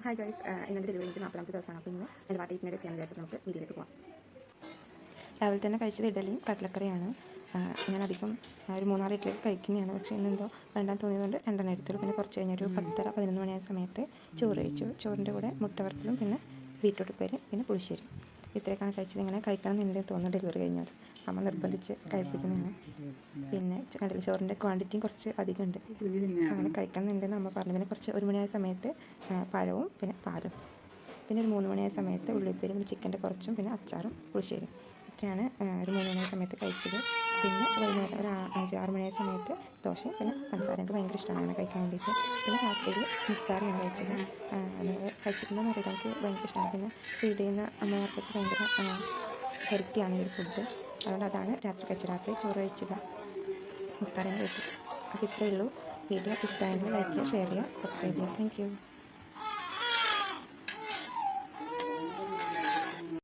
Hi guys, ഇന്നത്തെ delivery എനിക്ക് 40ാമത്തെ ദിവസമാണ്. അപ്പോൾ ഇന്ന് ചെലവാട്ട് ഇങ്ങനെ ചെയ്യാൻ വിചാരിച്ചിട്ട് നമുക്ക് വീട്ടിലേക്ക് പോകാം. രാവിലെ തന്നെ കഴിച്ചത് ഇഡലിയും കടലക്കറിയാണ്. ഞാൻ അധികം ഒരു 3-6 ഇഡ്ഡലി കഴിക്കുന്നതാണ്. പക്ഷേ ഇന്നെന്തോ വേണ്ടാൻ തോന്നിയതുകൊണ്ട് 2 എടുത്തുള്ളൂ. പിന്നെ കുറച്ച് കഴിഞ്ഞൊരു 10:30-11 മണിയായ സമയത്ത് ചോറ് കഴിച്ചു. ചോറിൻ്റെ കൂടെ മുട്ട വറുത്തതും പിന്നെ ബീറ്റ്റൂട്ട് ഉപ്പേരി പിന്നെ പുളിശ്ശേരി. ഇത്രയൊക്കെയാണ് കഴിച്ചത്. ഇങ്ങനെ കഴിക്കണം എന്നുണ്ടെങ്കിൽ തോന്നുന്നു ഡെലിവറി കഴിഞ്ഞാൽ അമ്മ നിർബന്ധിച്ച് കഴിപ്പിക്കുന്നതാണ്. പിന്നെ കണ്ടില്ല, ചോറിൻ്റെ ക്വാണ്ടിറ്റിയും കുറച്ച് അധികം ഉണ്ട്. അങ്ങനെ കഴിക്കണം എന്നുണ്ടെന്ന് അമ്മ പറഞ്ഞു. പിന്നെ കുറച്ച് 1 മണിയായ സമയത്ത് പഴവും പിന്നെ പാലും, പിന്നെ ഒരു 3 മണിയായ സമയത്ത് ഉള്ളിപ്പേരും പിന്നെ ചിക്കൻ്റെ കുറച്ചും പിന്നെ അച്ചാറും പുളിശ്ശേരിയും. ഇത്രയാണ് ഒരു 3 മണിയായ സമയത്ത് കഴിച്ചത്. പിന്നെ വൈകുന്നേരം ഒരു 5-6 മണിയായ സമയത്ത് ദോശയും പിന്നെ പഞ്ചസാര. എനിക്ക് ഭയങ്കര ഇഷ്ടമാണ് അങ്ങനെ കഴിക്കാൻ വേണ്ടിയിട്ട്. പിന്നെ രാത്രിയിൽ മുത്താറിയാണ് കഴിച്ചത്. അത് കഴിച്ചിട്ടുണ്ടെന്ന് അറിയില്ല, എനിക്ക് ഭയങ്കര ഇഷ്ടമാണ്. പിന്നെ ഫീഡ് ചെയ്യുന്ന അമ്മമാർക്കൊക്കെ ഭയങ്കര ഹെൽത്തിയാണ് ഈ ഒരു ഫുഡ്. അതുകൊണ്ട് അതാണ് രാത്രി കഴിച്ചത്. രാത്രി ചോറ് കഴിച്ചില്ല, മുത്താറിയാണ് കഴിച്ചത്. അപ്പോൾ ഇത്രയേ ഉള്ളൂ. വീഡിയോ ഇഷ്ടമായെങ്കിൽ ലൈക്ക് ചെയ്യുക, ഷെയർ ചെയ്യുക, സബ്സ്ക്രൈബ് ചെയ്യുക. Thank you.